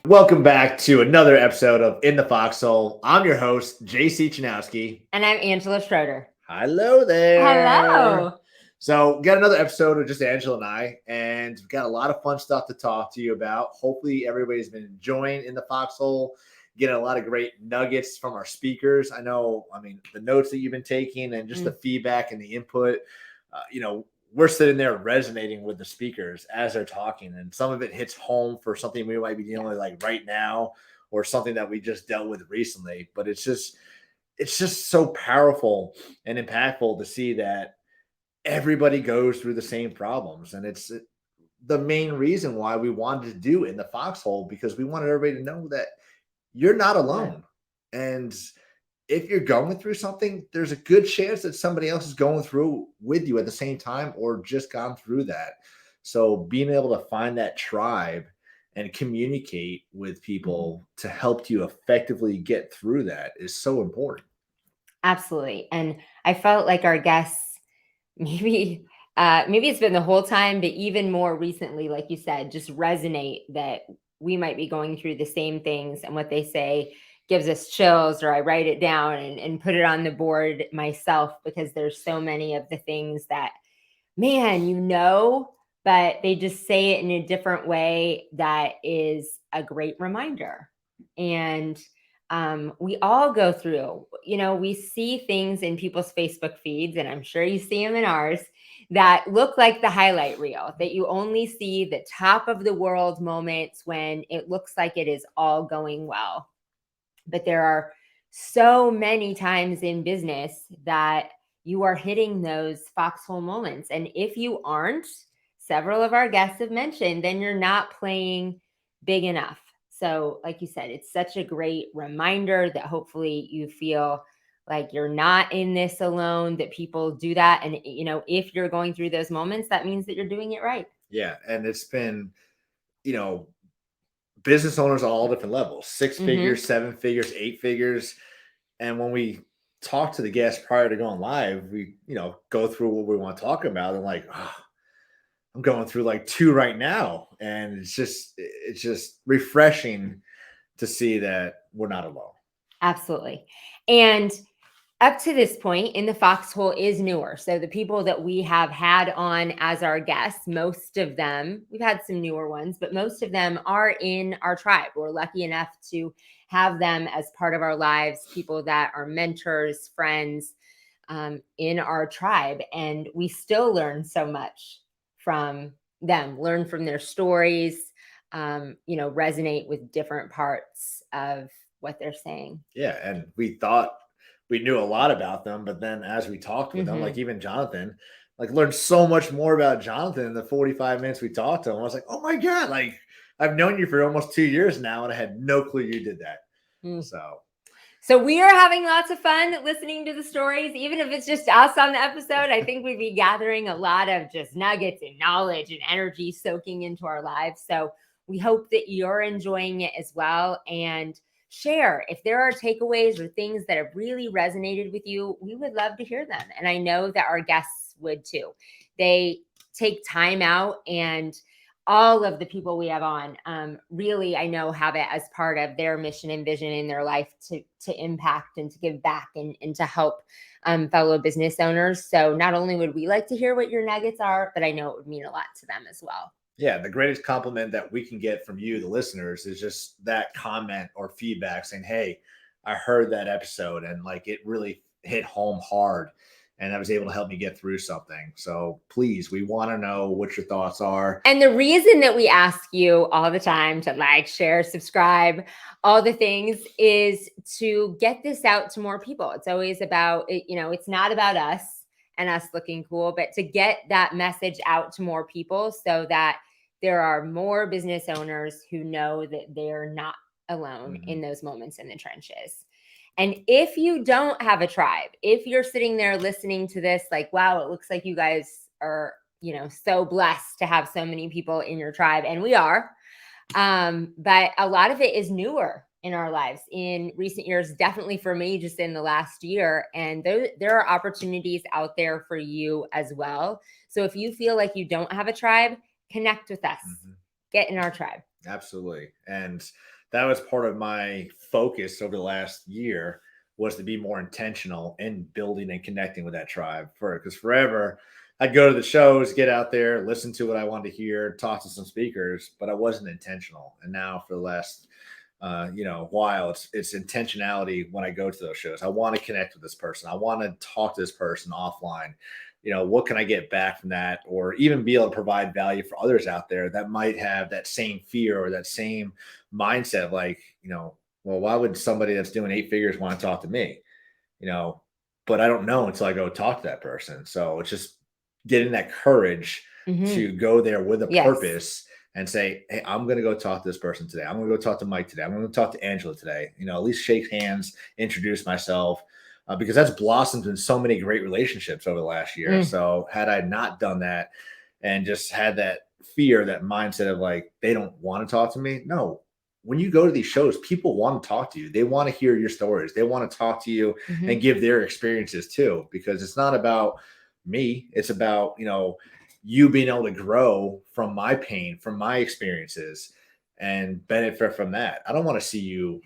Welcome back to another episode of In the Foxhole. I'm your host, JC Chanowski. And I'm Angela Schroeder. Hello there. Hello. So, got another episode of just Angela and we've got a lot of fun stuff to talk to you about. Hopefully, everybody's been enjoying In the Foxhole, getting a lot of great nuggets from our speakers. The notes that you've been taking and just the feedback and the input, we're sitting there resonating with the speakers as they're talking, and some of it hits home for something we might be dealing with like right now or something that we just dealt with recently. But it's just so powerful and impactful to see that everybody goes through the same problems. And it's the main reason why we wanted to do In the Foxhole, because we wanted everybody to know that you're not alone. And if you're going through something, there's a good chance that somebody else is going through with you at the same time or just gone through that. So being able to find that tribe and communicate with people to help you effectively get through that is so important. Absolutely. And I felt like our guests, maybe it's been the whole time, but even more recently, like you said, just resonate that we might be going through the same things, and what they say gives us chills, or I write it down and put it on the board myself, because there's so many of the things that, but they just say it in a different way that is a great reminder. And we all go through, we see things in people's Facebook feeds, and I'm sure you see them in ours, that look like the highlight reel, that you only see the top of the world moments when it looks like it is all going well. But there are so many times in business that you are hitting those foxhole moments. And if you aren't, several of our guests have mentioned, then you're not playing big enough. So, like you said, it's such a great reminder that hopefully you feel like you're not in this alone, that people do that. And, if you're going through those moments, that means that you're doing it right. Yeah. And it's been, business owners at all different levels, 6 figures, 7 figures, 8 figures. And when we talk to the guests prior to going live, we, go through what we want to talk about. And like, I'm going through like 2 right now. And it's just refreshing to see that we're not alone. Absolutely. And up to this point, In the Foxhole is newer. So the people that we have had on as our guests, most of them, we've had some newer ones, but most of them are in our tribe. We're lucky enough to have them as part of our lives, people that are mentors, friends in our tribe. And we still learn so much from them, learn from their stories, resonate with different parts of what they're saying. Yeah. And we thought we knew a lot about them, but then as we talked with them, like even Jonathan, like learned so much more about Jonathan in the 45 minutes we talked to him. I was like, oh my God, like I've known you for almost 2 years now, and I had no clue you did that. So we are having lots of fun listening to the stories. Even if it's just us on the episode, I think we'd be gathering a lot of just nuggets and knowledge and energy soaking into our lives. So we hope that you're enjoying it as well. And share if there are takeaways or things that have really resonated with you. We would love to hear them. And I know that our guests would too. They take time out, and all of the people we have on really, I know, have it as part of their mission and vision in their life to impact and to give back and to help fellow business owners. So not only would we like to hear what your nuggets are, but I know it would mean a lot to them as well. Yeah, the greatest compliment that we can get from you, the listeners, is just that comment or feedback saying, hey, I heard that episode and like it really hit home hard, and that was able to help me get through something. So please, we want to know what your thoughts are. And the reason that we ask you all the time to like, share, subscribe, all the things, is to get this out to more people. It's always about, it's not about us and us looking cool, but to get that message out to more people so that there are more business owners who know that they're not alone in those moments in the trenches. And if you don't have a tribe, if you're sitting there listening to this, like, wow, it looks like you guys are, so blessed to have so many people in your tribe. And we are, but a lot of it is newer in our lives in recent years, definitely for me, just in the last year. And there are opportunities out there for you as well. So if you feel like you don't have a tribe, connect with us, get in our tribe. Absolutely. And that was part of my focus over the last year, was to be more intentional in building and connecting with that tribe. For because forever I'd go to the shows, get out there, listen to what I wanted to hear, talk to some speakers, but I wasn't intentional. And now for the last while, it's intentionality when I go to those shows. I want to connect with this person. I want to talk to this person offline. What can I get back from that? Or even be able to provide value for others out there that might have that same fear or that same mindset of like, well, why would somebody that's doing 8 figures want to talk to me? You know, but I don't know until I go talk to that person. So it's just getting that courage Mhm. to go there with a Yes. purpose and say, hey, I'm going to go talk to this person today. I'm going to go talk to Mike today. I'm going to talk to Angela today. At least shake hands, introduce myself, because that's blossomed in so many great relationships over the last year. Mm. So had I not done that and just had that fear, that mindset of like, they don't want to talk to me. No, when you go to these shows, people want to talk to you. They want to hear your stories. They want to talk to you and Mhm. give their experiences too, because it's not about me. It's about, you being able to grow from my pain, from my experiences, and benefit from that. I don't want to see you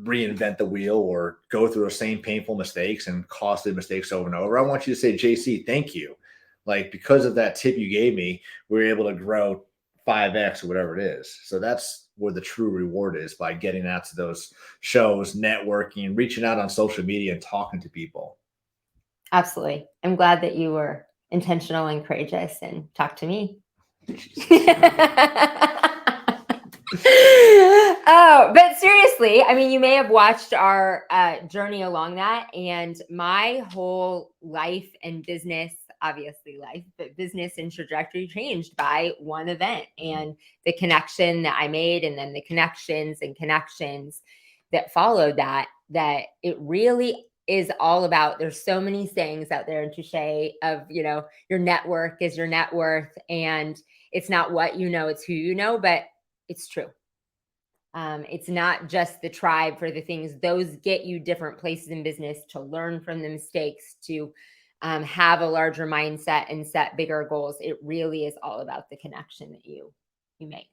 reinvent the wheel or go through the same painful mistakes and costly mistakes over and over. I want you to say, JC, thank you. Like, because of that tip you gave me, we were able to grow 5x or whatever it is. So that's where the true reward is, by getting out to those shows, networking, reaching out on social media and talking to people. Absolutely. I'm glad that you were intentional and courageous and talked to me. Jesus. Oh, but seriously, I mean, you may have watched our journey along that, and my whole life and business, obviously life, but business and trajectory changed by one event and the connection that I made, and then the connections and connections that followed that, that it really is all about. There's so many sayings out there in Touche of, your network is your net worth, and it's not what you know, it's who you know, but it's true. It's not just the tribe for the things. Those get you different places in business, to learn from the mistakes, to have a larger mindset and set bigger goals. It really is all about the connection that you make.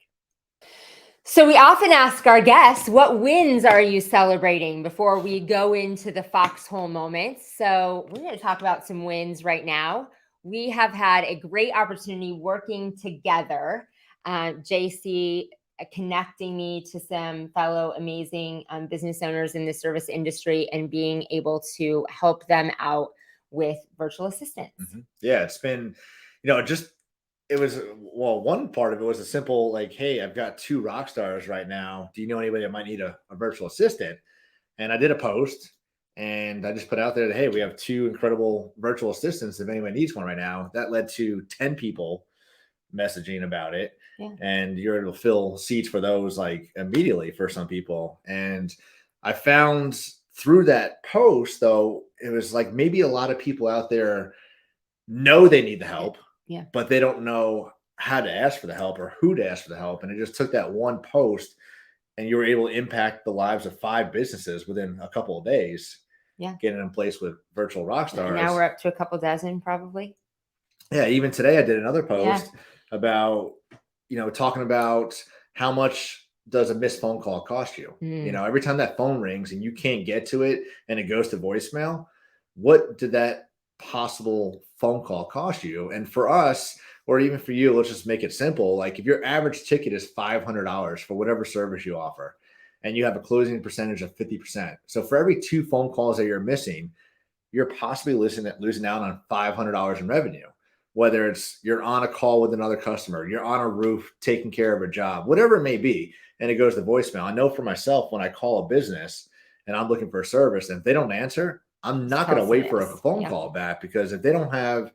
So we often ask our guests, what wins are you celebrating, before we go into the foxhole moments? So we're going to talk about some wins right now. We have had a great opportunity working together. JC connecting me to some fellow amazing business owners in the service industry, and being able to help them out with virtual assistants. Mm-hmm. Yeah, it's been, just it was, well, one part of it was a simple like, hey, I've got 2 rock stars right now. Do you know anybody that might need a virtual assistant? And I did a post and I just put out there that, hey, we have 2 incredible virtual assistants if anyone needs one right now. That led to 10 people messaging about it. Yeah. And you're able to fill seats for those like immediately for some people. And I found through that post, though, it was like maybe a lot of people out there know they need the help, Yeah. but they don't know how to ask for the help or who to ask for the help. And it just took that one post, and you were able to impact the lives of 5 businesses within a couple of days. Yeah. Getting in place with virtual rock stars. And now we're up to a couple dozen, probably. Yeah, even today I did another post about, talking about how much does a missed phone call cost you? Every time that phone rings and you can't get to it and it goes to voicemail, what did that possible phone call cost you? And for us, or even for you, let's just make it simple. Like, if your average ticket is $500 for whatever service you offer, and you have a closing percentage of 50%. So for every 2 phone calls that you're missing, you're possibly losing out on $500 in revenue. Whether it's you're on a call with another customer, you're on a roof taking care of a job, whatever it may be, and it goes to voicemail. I know for myself, when I call a business and I'm looking for a service, and if they don't answer, I'm not going to wait for a phone call back, because if they don't have,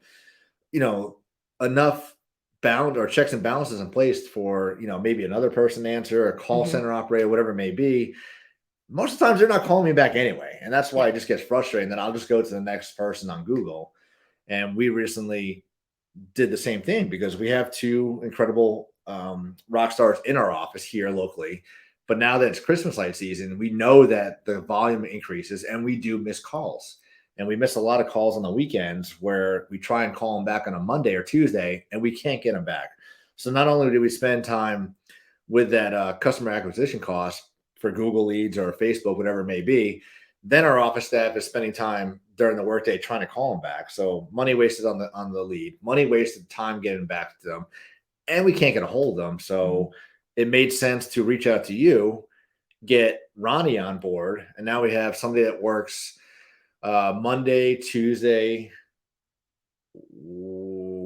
enough bound or checks and balances in place for, maybe another person to answer, a call center operator, whatever it may be, most of the times they're not calling me back anyway. And that's why it just gets frustrating. Then I'll just go to the next person on Google. And we recently did the same thing, because we have 2 incredible rock stars in our office here locally. But now that it's Christmas light season, we know that the volume increases, and we do miss calls. And we miss a lot of calls on the weekends, where we try and call them back on a Monday or Tuesday and we can't get them back. So not only do we spend time with that customer acquisition cost, for Google leads or Facebook, whatever it may be. Then our office staff is spending time during the workday trying to call them back. So money wasted on the lead, money wasted time getting back to them, and we can't get a hold of them. So it made sense to reach out to you, get Ronnie on board, and now we have somebody that works Monday, Tuesday,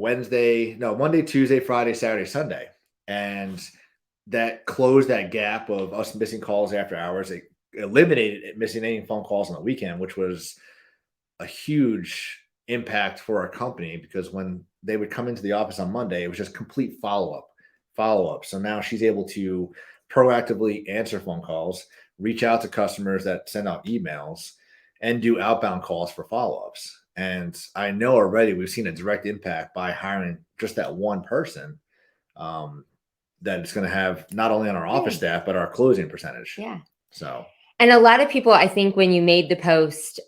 Monday, Tuesday, Friday, Saturday, Sunday. And that closed that gap of us missing calls after hours. It eliminated missing any phone calls on the weekend, which was a huge impact for our company, because when they would come into the office on Monday, it was just complete follow up. So now she's able to proactively answer phone calls, reach out to customers that send out emails, and do outbound calls for follow ups. And I know already we've seen a direct impact by hiring just that one person, that it's going to have not only on our office staff, but our closing percentage. Yeah. So, and a lot of people, I think when you made the post,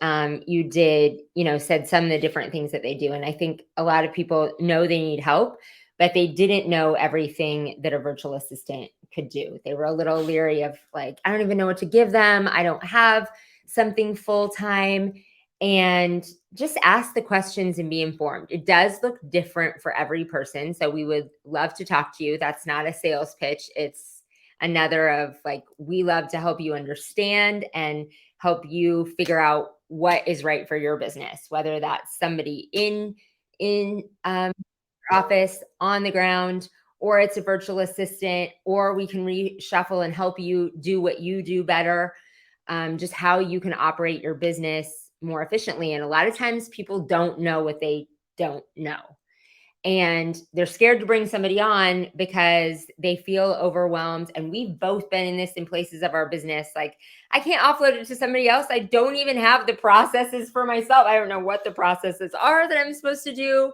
you did, said some of the different things that they do. And I think a lot of people know they need help, but they didn't know everything that a virtual assistant could do. They were a little leery of like, I don't even know what to give them. I don't have something full-time. And just ask the questions and be informed. It does look different for every person. So we would love to talk to you. That's not a sales pitch. It's another of like, we love to help you understand and help you figure out what is right for your business, whether that's somebody in office on the ground, or it's a virtual assistant, or we can reshuffle and help you do what you do better. Just how you can operate your business more efficiently. And a lot of times people don't know what they don't know. And they're scared to bring somebody on because they feel overwhelmed. And we've both been in this in places of our business. Like, I can't offload it to somebody else. I don't even have the processes for myself. I don't know what the processes are that I'm supposed to do.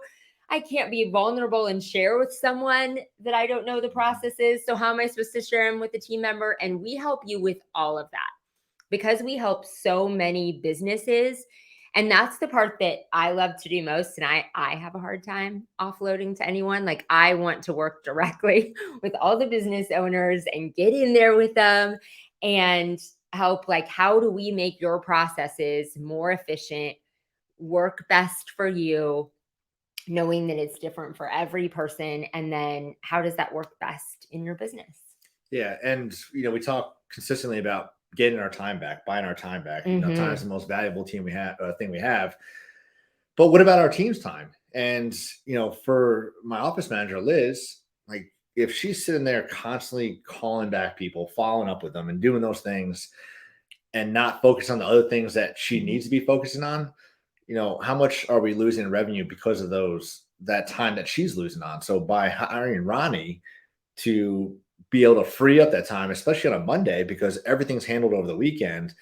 I can't be vulnerable and share with someone that I don't know the processes. So how am I supposed to share them with a team member? And we help you with all of that, because we help so many businesses. And that's the part that I love to do most. And I have a hard time offloading to anyone. Like, I want to work directly with all the business owners and get in there with them and help. Like, how do we make your processes more efficient, work best for you, knowing that it's different for every person? And then how does that work best in your business? Yeah. And, we talk consistently about getting our time back, buying our time back. Time is the most valuable thing we have. But what about our team's time? And, for my office manager, Liz, like, if she's sitting there constantly calling back people, following up with them and doing those things and not focus on the other things that she needs to be focusing on, how much are we losing in revenue because of that time that she's losing on? So by hiring Ronnie to be able to free up that time, especially on a Monday, because everything's handled over the weekend.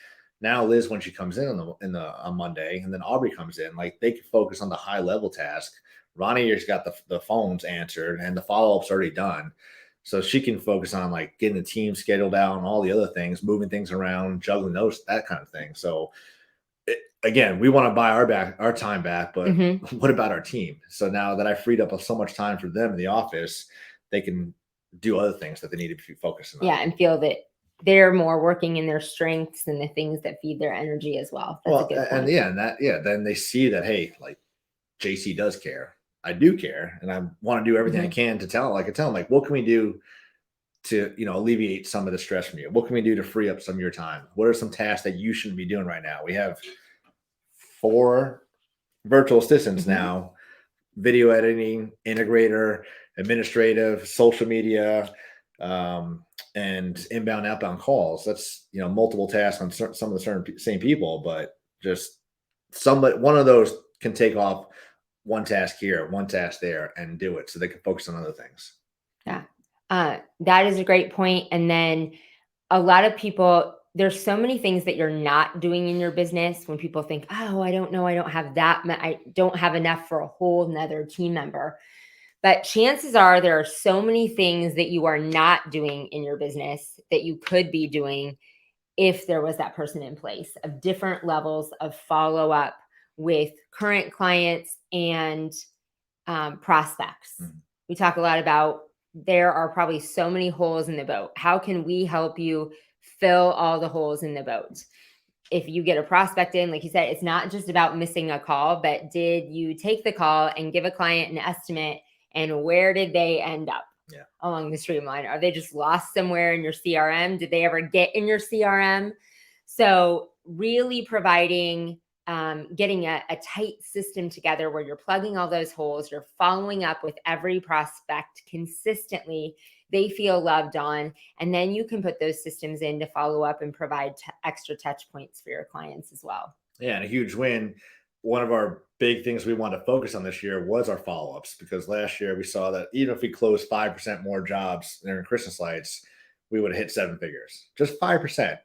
Now Liz, when she comes in on Monday, and then Aubrey comes in, like, they can focus on the high level task. Ronnie has got the phones answered and the follow up's already done, so she can focus on like getting the team scheduled out and all the other things, moving things around, juggling that kind of thing. So again, we want to buy our time back, but what about our team? So now that I freed up so much time for them in the office, they can do other things that they need to be focusing on. Yeah, and feel that they're more working in their strengths and the things that feed their energy as well. That's a good point. Then they see that, hey, like, JC does care. I do care, and I want to do everything I can to tell. Like, I tell them, like, what can we do to alleviate some of the stress from you? What can we do to free up some of your time? What are some tasks that you shouldn't be doing right now? We have 4 virtual assistants now: video editing, integrator, administrative, social media, and inbound, outbound calls. That's multiple tasks on some of the same people, but just one of those can take off one task here, one task there, and do it, so they can focus on other things. Yeah, that is a great point. And then a lot of people, there's so many things that you're not doing in your business. When people think, oh, I don't know, I don't have I don't have enough for a whole nother team member. But chances are there are so many things that you are not doing in your business that you could be doing if there was that person in place, of different levels of follow-up with current clients and prospects. We talk a lot about there are probably so many holes in the boat. How can we help you fill all the holes in the boat. If you get a prospect in, like you said, it's not just about missing a call, but did you take the call and give a client an estimate, and where did they end up along the streamline? Are they just lost somewhere in your CRM? Did they ever get in your CRM? So really providing, getting a tight system together where you're plugging all those holes, you're following up with every prospect consistently, they feel loved on, and then you can put those systems in to follow up and provide extra touch points for your clients as well. Yeah, and a huge win. One of our big things we wanted to focus on this year was our follow-ups, because last year we saw that even if we closed 5% more jobs during Christmas lights, we would have hit 7 figures, just 5%.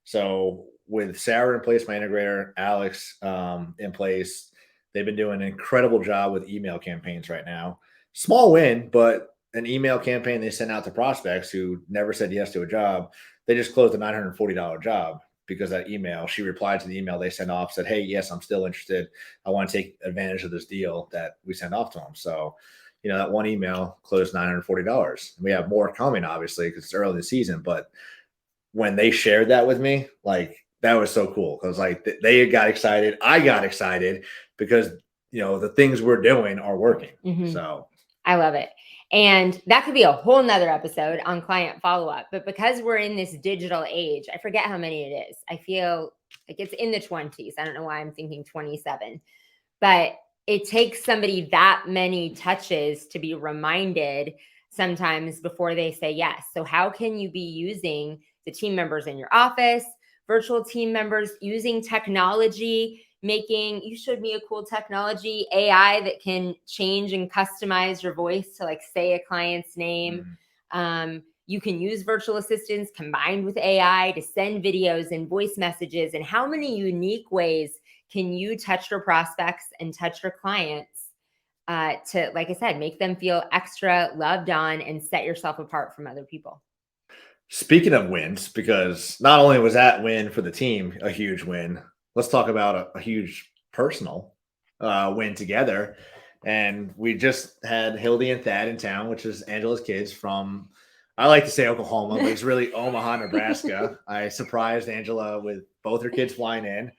So with Sarah in place, my integrator, Alex in place, they've been doing an incredible job with email campaigns right now. Small win, but an email campaign they sent out to prospects who never said yes to a job. They just closed a $940 job because that email, she replied to the email they sent off, said, hey, yes, I'm still interested. I want to take advantage of this deal that we sent off to them. So, that one email closed $940. We have more coming, obviously, because it's early in the season. But when they shared that with me, like, that was so cool, because like they got excited. I got excited because, the things we're doing are working. Mm-hmm. So I love it. And that could be a whole nother episode on client follow-up. But because we're in this digital age, I forget how many it is. I feel like it's in the 20s. I don't know why I'm thinking 27. But it takes somebody that many touches to be reminded sometimes before they say yes. So how can you be using the team members in your office, virtual team members, using technology, you showed me a cool technology, AI, that can change and customize your voice to like say a client's name. You can use virtual assistants combined with AI to send videos and voice messages. And how many unique ways can you touch your prospects and touch your clients to, like I said, make them feel extra loved on and set yourself apart from other people? Speaking of wins, because not only was that win for the team a huge win, let's talk about a huge personal win together. And we just had Hildy and Thad in town, which is Angela's kids from, I like to say Oklahoma, but it's really Omaha, Nebraska. I surprised Angela with both her kids flying in,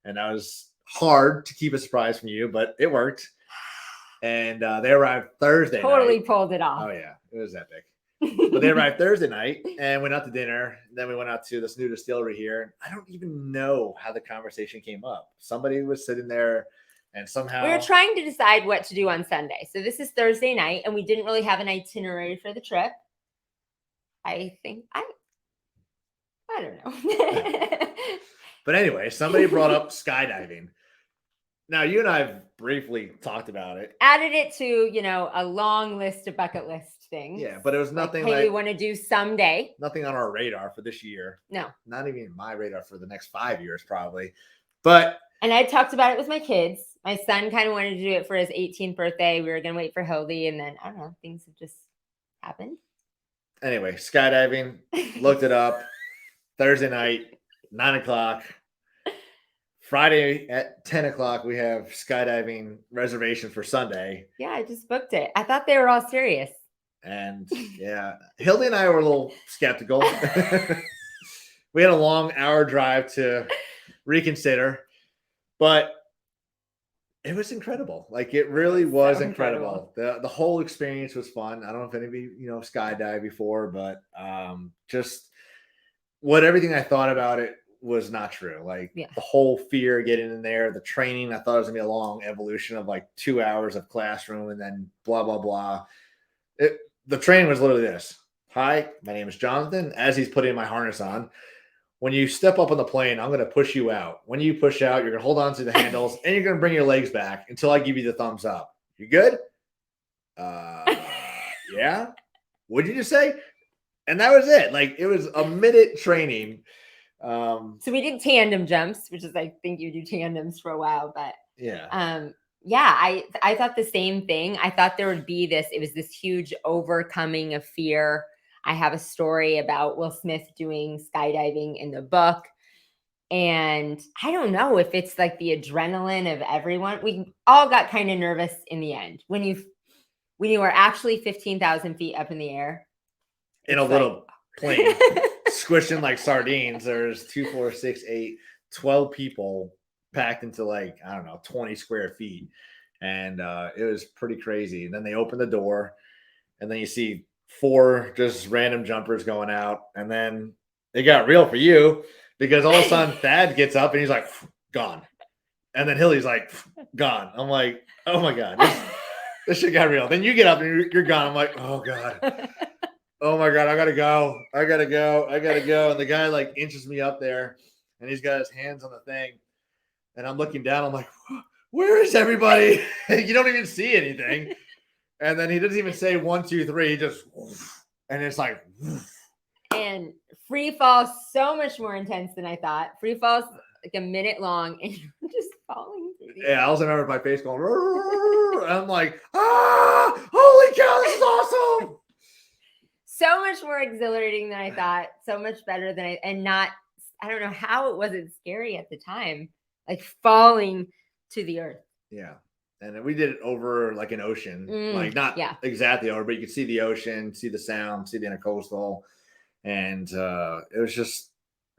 and that was hard to keep a surprise from you, but it worked. And they arrived Thursday Totally night. Pulled it off. Oh, yeah. It was epic. But they arrived Thursday night, and went out to dinner. Then we went out to this new distillery here. I don't even know how the conversation came up. Somebody was sitting there, and somehow we were trying to decide what to do on Sunday. So this is Thursday night, and we didn't really have an itinerary for the trip. I don't know. But anyway, somebody brought up skydiving. Now, you and I have briefly talked about it. Added it to, a long list of bucket list things. Yeah, but it was nothing like, hey, we want to do someday. Nothing on our radar for this year. No. Not even my radar for the next 5 years, probably. And I talked about it with my kids. My son kind of wanted to do it for his 18th birthday. We were going to wait for Hildy, and then, I don't know, things have just happened. Anyway, skydiving, looked it up. Thursday night, 9:00. Friday at 10:00, we have skydiving reservation for Sunday. Yeah, I just booked it. I thought they were all serious. And yeah, Hildy and I were a little skeptical. We had a long hour drive to reconsider, but it was incredible. Like, it really was incredible. The whole experience was fun. I don't know if anybody, skydived before, but just everything I thought about it was not true. Like, the whole fear getting in there, the training, I thought it was gonna be a long evolution of like 2 hours of classroom and then blah, blah, blah. The training was literally this. Hi, my name is Jonathan. As he's putting my harness on, when you step up on the plane, I'm going to push you out. When you push out, you're going to hold on to the handles and you're going to bring your legs back until I give you the thumbs up. You good? Yeah. What'd you just say? And that was it. Like, it was a minute training. So we did tandem jumps, which is, I think you do tandems for a while, but yeah. I thought the same thing. I thought there would be it was this huge overcoming of fear. I have a story about Will Smith doing skydiving in the book. And I don't know if it's like the adrenaline of everyone. We all got kind of nervous in the end when you are actually 15,000 feet up in the air. In a little plane squishing like sardines. There's 2, 4, 6, 8, 12 people packed into like, I don't know, 20 square feet. And it was pretty crazy. And then they open the door, and then you see 4 just random jumpers going out. And then it got real for you because all of a sudden Thad gets up and he's like, gone. And then Hilly's like, gone. I'm like, oh my God, this shit got real. Then you get up and you're gone. I'm like, oh God. Oh my God, I gotta go. I gotta go. And the guy like inches me up there and he's got his hands on the thing. And I'm looking down. I'm like, where is everybody? You don't even see anything. And then he doesn't even say 1, 2, 3. He just, and it's like, and free fall so much more intense than I thought. Free fall's like a minute long and you're just falling through the yeah, I also remember my face going, and I'm like, holy cow, this is awesome. So much more exhilarating than I thought. So much better than I don't know how it wasn't scary at the time, like falling to the earth. Yeah. And we did it over like an ocean, like not exactly over, but you could see the ocean, see the sound, see the intercoastal. And it was just,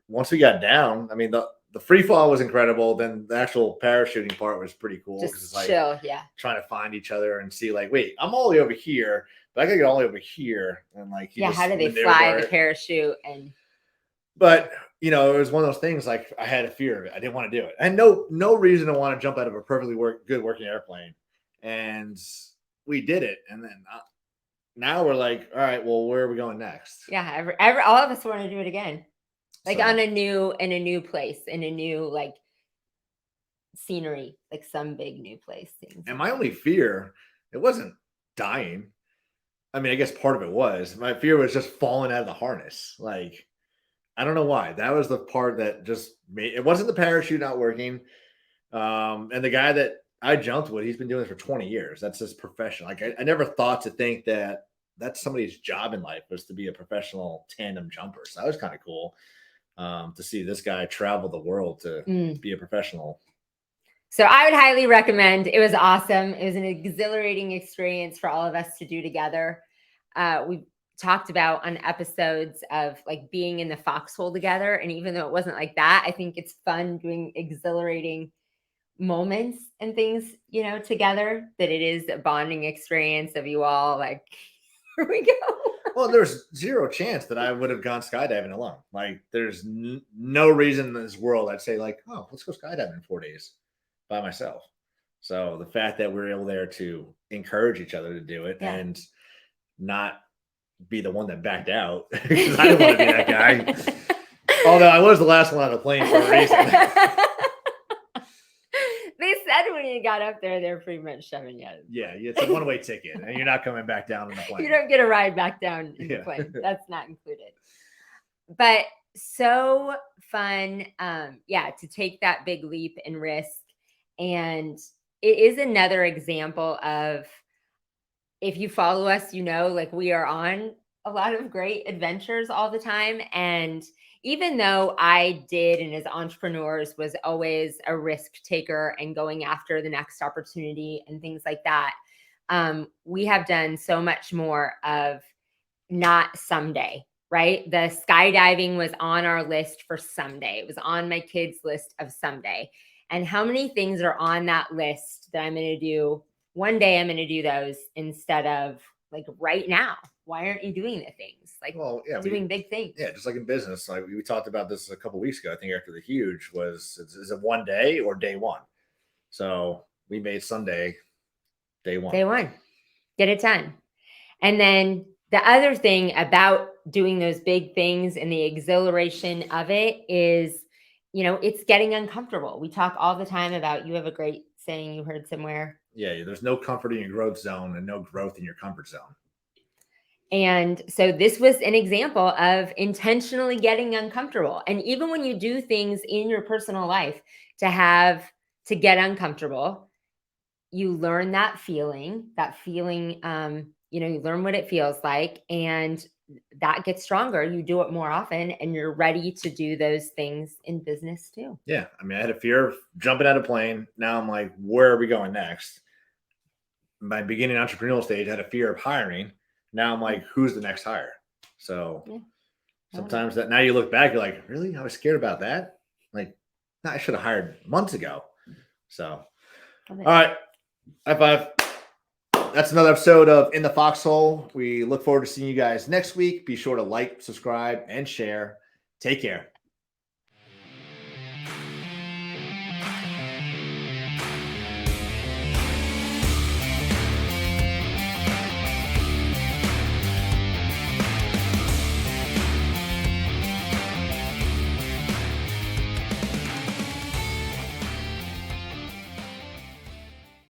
once we got down, I mean, the free fall was incredible. Then the actual parachuting part was pretty cool. Just it's like chill, yeah. Trying to find each other and see like, wait, I'm all the way over here, but I gotta get all the way over here. And like, how do they fly the parachute? But you know, it was one of those things like I had a fear of it. I didn't want to do it. I had no reason to want to jump out of a perfectly good working airplane. And we did it. And then now we're like, all right, well, where are we going next? Yeah, all of us want to do it again. Like in a new place, in a new like scenery, like some big new place. And my only fear, it wasn't dying. I mean, I guess part of it was. My fear was just falling out of the harness. Like, I don't know why. That was the part that just made it. Wasn't the parachute not working. And the guy that I jumped with, he's been doing this for 20 years. That's his profession. Like, I never thought to think that that's somebody's job in life was to be a professional tandem jumper. So that was kind of cool to see this guy travel the world to be a professional. So I would highly recommend. It was awesome. It was an exhilarating experience for all of us to do together. We talked about on episodes of like being in the foxhole together. And even though it wasn't like that, I think it's fun doing exhilarating moments and things, you know, together, that it is a bonding experience of you all like, here we go. Well, there's zero chance that I would have gone skydiving alone. Like there's no reason in this world I'd say like, oh, let's go skydiving in 4 days by myself. So the fact that we're able there to encourage each other to do it and not be the one that backed out because I didn't want to be that guy. Although I was the last one on the plane for a reason. They said when you got up there, they're pretty much shoving you. Yeah, it's a one-way ticket, and you're not coming back down in the plane. You don't get a ride back down in the plane. That's not included. But so fun, to take that big leap and risk. And it is another example of, if you follow us, you know, like we are on a lot of great adventures all the time. And even though I did, and as entrepreneurs was always a risk taker and going after the next opportunity and things like that, we have done so much more of not someday, right? The skydiving was on our list for someday. It was on my kids' list of someday. And how many things are on that list that I'm going to do? One day I'm going to do those instead of like right now. Why aren't you doing the things like doing big things? Yeah, just like in business. Like we talked about this a couple of weeks ago. I think after the huge is it one day or day one? So we made Sunday day one. Day one. Get it done. And then the other thing about doing those big things and the exhilaration of it is, you know, it's getting uncomfortable. We talk all the time about, you have a great saying you heard somewhere. Yeah, there's no comfort in your growth zone and no growth in your comfort zone. And so this was an example of intentionally getting uncomfortable. And even when you do things in your personal life to get uncomfortable, you learn that feeling, you learn what it feels like, and that gets stronger. You do it more often and you're ready to do those things in business too. Yeah. I mean, I had a fear of jumping out of a plane. Now I'm like, where are we going next? My beginning entrepreneurial stage, I had a fear of hiring. Now I'm like, who's the next hire? So Sometimes that now you look back, you're like, really? I was scared about that. Like, I should have hired months ago. So, all right. High five. That's another episode of In the Foxhole. We look forward to seeing you guys next week. Be sure to like, subscribe, and share. Take care.